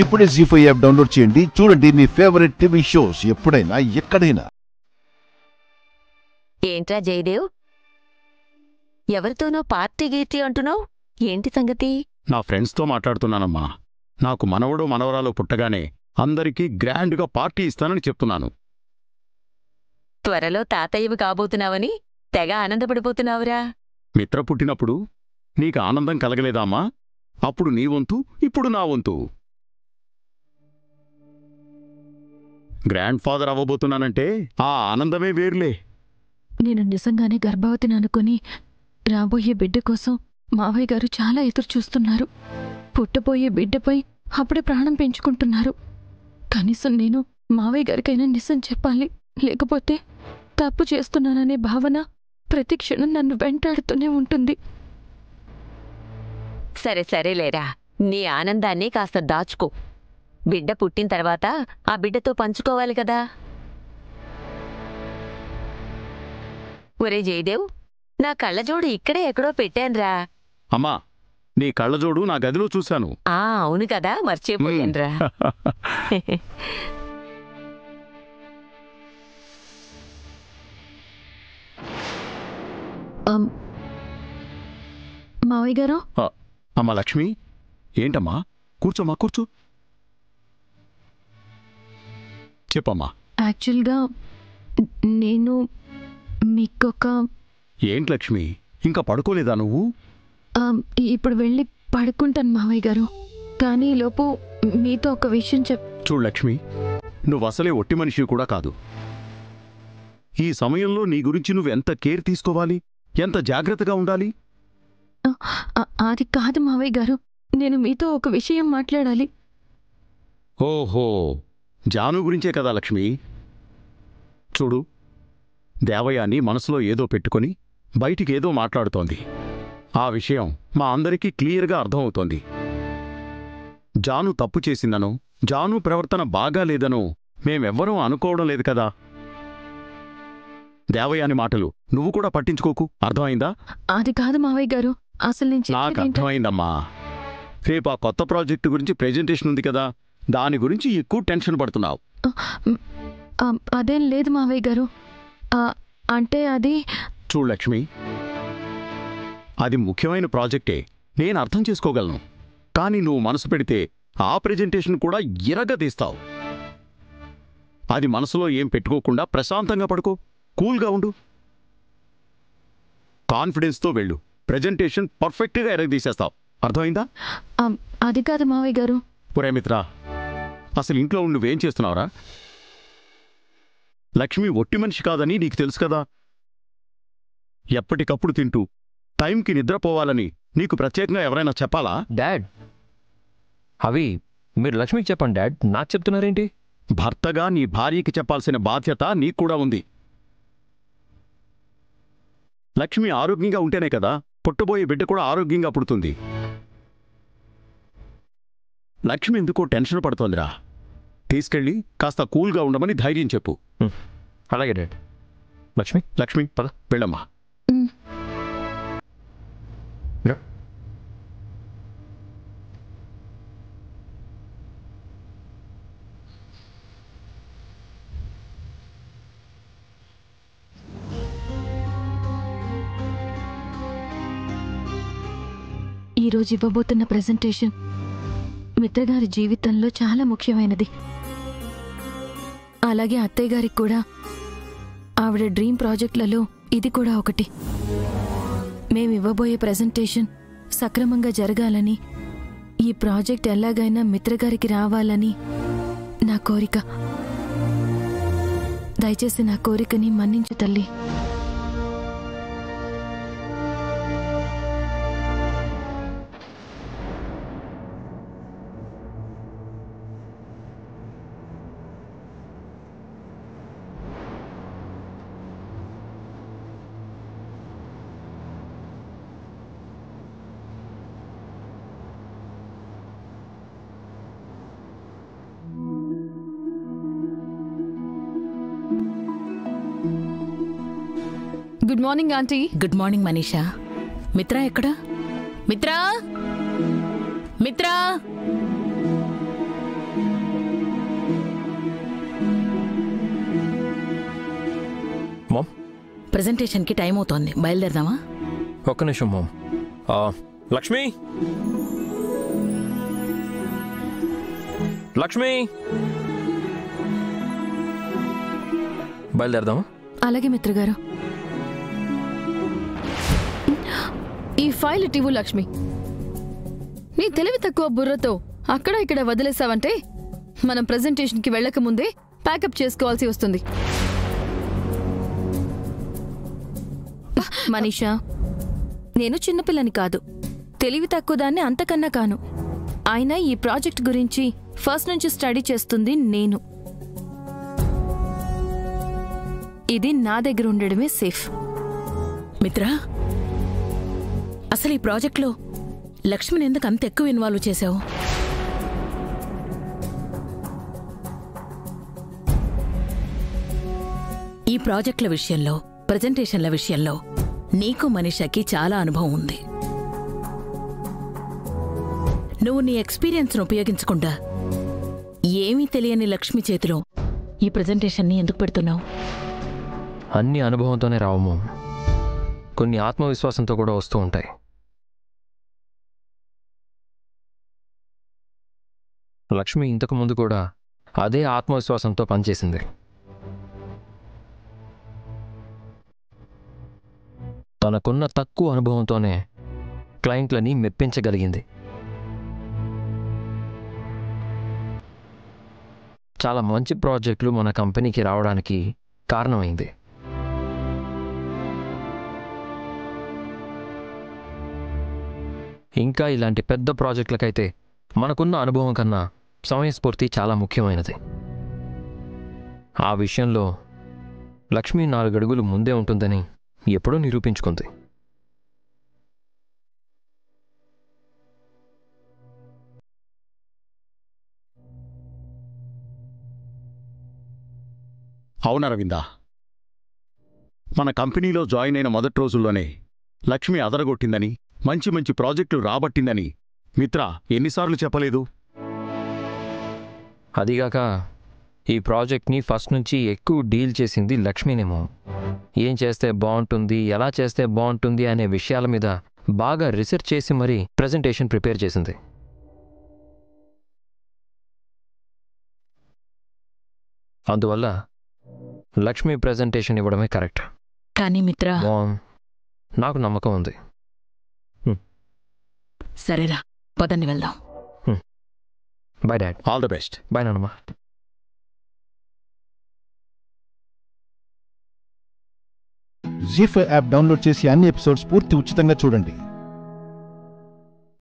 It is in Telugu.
ఇప్పుడే జీ5 యాప్ డౌన్లోడ్ చేయండి. చూడండి మీ ఫేవరెట్ టీవీ షోస్ ఎప్పుడైనా ఎక్కడైనా. ఏంట్రా జయదేవ్, ఎవరితోనో పార్టీ గీర్తి అంటున్నావు, ఏంటి సంగతి? నా ఫ్రెండ్స్తో మాట్లాడుతున్నానమ్మా. నాకు మనవడు మనవరాలు పుట్టగానే అందరికీ గ్రాండ్గా పార్టీ ఇస్తానని చెప్తున్నాను. త్వరలో తాతయ్యవి కాబోతున్నావని తెగ ఆనందపడిపోతున్నావురా. మిత్ర పుట్టినప్పుడు నీకు ఆనందం కలగలేదామ్మా? అప్పుడు నీ వంతు, ఇప్పుడు నా వంతు. గ్రాండ్ ఫాదర్ అవ్వబోతున్నానంటే ఆ ఆనందమే వేర్లే. నేను నిజంగానే గర్భవతిని అనుకుని రాబోయే బిడ్డ కోసం మావయ్య గారు చాలా ఎదురుచూస్తున్నారు. పుట్టబోయే బిడ్డపై అప్పుడే ప్రాణం పెంచుకుంటున్నారు. కనీసం నేను మావయ్య గారికైనా నిజం చెప్పాలి, లేకపోతే తప్పు చేస్తున్నాననే భావన ప్రతి క్షణం నన్ను వెంటాడుతూనే ఉంటుంది. సరే సరేలేరా, నీ ఆనందాన్ని కాస్త దాచుకో. బిడ్డ పుట్టిన తర్వాత ఆ బిడ్డతో పంచుకోవాలి కదా. ఒరే జయదేవ్, నా కళ్ళజోడు ఇక్కడే ఎక్కడో పెట్టాన్రా. అమ్మా, నీ కళ్ళజోడు నా గదిలో చూశాను. అవును కదా, మర్చిపోయాన్రా. మావయ్య గారు. అమ్మా లక్ష్మి, ఏంటమ్మా? కూర్చోమ్మా, కూర్చో. చెప్పమ్మా. యాక్చువల్గా నేను మీకొక... ఏంటి లక్ష్మి, ఇంకా పడుకోలేదా నువ్వు? ఇప్పుడు వెళ్ళి పడుకుంటాను మావయ్య గారు, కానీ ఈలోపు మీతో ఒక విషయం చూడు లక్ష్మి, నువ్వు అసలే ఒట్టి మనిషి కూడా కాదు. ఈ సమయంలో నీ గురించి నువ్వెంత కేర్ తీసుకోవాలి, ఎంత జాగ్రత్తగా ఉండాలి. అది కాదు మావయ్య గారు, నేను మీతో ఒక విషయం మాట్లాడాలి. ఓహో, జాను గురించే కదా లక్ష్మి. చూడు, దేవయాని మనసులో ఏదో పెట్టుకుని బయటికేదో మాట్లాడుతోంది. ఆ విషయం మా అందరికీ క్లియర్గా అర్థమవుతోంది. జాను తప్పు చేసిందనో, జాను ప్రవర్తన బాగాలేదనో మేమెవ్వరూ అనుకోవడం లేదు కదా. దేవయాని మాటలు నువ్వు కూడా పట్టించుకోకు, అర్థమైందా? అది కాదు మావయ్య గారు, అసలు నాకు అర్థమైందమ్మా. రేపు ఆ కొత్త ప్రాజెక్టు గురించి ప్రెజెంటేషన్ ఉంది కదా, దాని గురించి ఎక్కువ టెన్షన్ పడుతున్నావు. అదేం లేదు మావయ్య గారు, అంటే అది... చూడు లక్ష్మి, అది ముఖ్యమైన ప్రాజెక్టే, నేను అర్థం చేసుకోగలను. కానీ నువ్వు మనసు పెడితే ఆ ప్రెజెంటేషన్ కూడా ఇరగదీస్తావు. అది మనసులో ఏం పెట్టుకోకుండా ప్రశాంతంగా పడుకో, కూల్గా ఉండు, కాన్ఫిడెన్స్తో వెళ్ళు. ప్రెజెంటేషన్ పర్ఫెక్ట్గా ఎరగదీసేస్తావు, అర్థమైందా? అది కాదు మావయ్య గారు. ఒరే మిత్రా, అసలు ఇంట్లో నువ్వేం చేస్తున్నావురా? లక్ష్మి ఒట్టి మనిషి కాదని నీకు తెలుసు కదా. ఎప్పటికప్పుడు తింటూ టైంకి నిద్రపోవాలని నీకు ప్రత్యేకంగా ఎవరైనా చెప్పాలా? డాడ్, అవి మీరు లక్ష్మికి చెప్పండి డాడ్, నాకు చెప్తున్నారేంటి? భర్తగా నీ భార్యకి చెప్పాల్సిన బాధ్యత నీకు కూడా ఉంది. లక్ష్మి ఆరోగ్యంగా ఉంటేనే కదా పుట్టబోయే బిడ్డ కూడా ఆరోగ్యంగా పుడుతుంది. లక్ష్మి ఎందుకో టెన్షన్ పడుతోందిరా. తీసుకెళ్ళి కాస్త కూల్గా ఉండమని ధైర్యం చెప్పు. అలాగే డాడ్. లక్ష్మి, లక్ష్మి పద, వెళ్ళమ్మా. ఈరోజు ఇవ్వబోతున్న ప్రెజెంటేషన్ మిత్రగారి జీవితంలో చాలా ముఖ్యమైనది. అలాగే అత్తయ్య గారికి కూడా ఆవిడ డ్రీమ్ ప్రాజెక్టులలో ఇది కూడా ఒకటి. మేమివ్వబోయే ప్రెజెంటేషన్ సక్రమంగా జరగాలని, ఈ ప్రాజెక్ట్ ఎలాగైనా మిత్రగారికి రావాలని నా కోరిక. దయచేసి నా కోరికని మన్నించు తల్లి. Good morning aunty. Good morning Manisha. Mitra ఎక్కడా? మిత్రా, మిత్రా. ప్రెజెంటేషన్కి టైం అవుతోంది, బయలుదేరదామా? ఒక్క నిమిషం మామ్. లక్ష్మి, లక్ష్మి, బయలుదేరదామా? అలాగే మిత్రగారు. ఈ ఫైల్ ఇటివు లక్ష్మి. నీ తెలివి తక్కువ బుర్రతో అక్కడ ఇక్కడ వదిలేసావంటే మనం ప్రెజెంటేషన్కి వెళ్ళక ముందే ప్యాకప్ చేసుకోవాల్సి వస్తుంది. మనీషా, నేను చిన్నపిల్లని కాదు, తెలివి తక్కువ దాన్ని అంతకన్నా కాను. అయినా ఈ ప్రాజెక్ట్ గురించి ఫస్ట్ నుంచి స్టడీ చేస్తుంది నేను. ఇది నా దగ్గర ఉండడమే సేఫ్. మిత్రా, అసలు ఈ ప్రాజెక్ట్లో లక్ష్మిని ఎందుకు అంత ఎక్కువ ఇన్వాల్వ్ చేశావు? ఈ ప్రాజెక్టుల విషయంలో, ప్రెజెంటేషన్ల విషయంలో నీకు మనీషాకి చాలా అనుభవం ఉంది. నువ్వు నీ ఎక్స్పీరియన్స్ను ఉపయోగించకుండా ఏమీ తెలియని లక్ష్మి చేతిలో ఈ ప్రెజెంటేషన్ని ఎందుకు పెడుతున్నావు? అన్ని అనుభవంతోనే రావు మామ్. కొన్ని ఆత్మవిశ్వాసంతో కూడా వస్తూ ఉంటాయి. లక్ష్మి ఇంతకు ముందు కూడా అదే ఆత్మవిశ్వాసంతో పనిచేసింది. తనకున్న తక్కువ అనుభవంతోనే క్లయింట్లని మెప్పించగలిగింది. చాలా మంచి ప్రాజెక్టులు మన కంపెనీకి రావడానికి కారణమైంది. ఇంకా ఇలాంటి పెద్ద ప్రాజెక్టులకైతే మనకున్న అనుభవం కన్నా సమయస్ఫూర్తి చాలా ముఖ్యమైనది. ఆ విషయంలో లక్ష్మి 4 అడుగులు ముందే ఉంటుందని ఎప్పుడూ నిరూపించుకుంది. అవును అరవిందా, మన కంపెనీలో జాయిన్ అయిన మొదటి రోజుల్లోనే లక్ష్మి అదరగొట్టిందని, మంచి మంచి ప్రాజెక్టులు రాబట్టిందని మిత్ర ఎన్నిసార్లు చెప్పలేదు? అదిగాక ఈ ప్రాజెక్ట్ని ఫస్ట్ నుంచి ఎక్కువ డీల్ చేసింది లక్ష్మీనేమో. ఏం చేస్తే బాగుంటుంది, ఎలా చేస్తే బాగుంటుంది అనే విషయాల మీద బాగా రీసెర్చ్ చేసి మరీ ప్రెజెంటేషన్ ప్రిపేర్ చేసింది. అందువల్ల లక్ష్మి ప్రెజెంటేషన్ ఇవ్వడమే కరెక్ట్. కానీ మిత్రా, నాకు నమ్మకం ఉంది. సరేరా, పదండి వెళ్దాం. By dad. All the best. By నాన్నమ్మ. జీ5 యాప్ డౌన్లోడ్ చేసి అన్ని ఎపిసోడ్స్ పూర్తి ఉచితంగా చూడండి.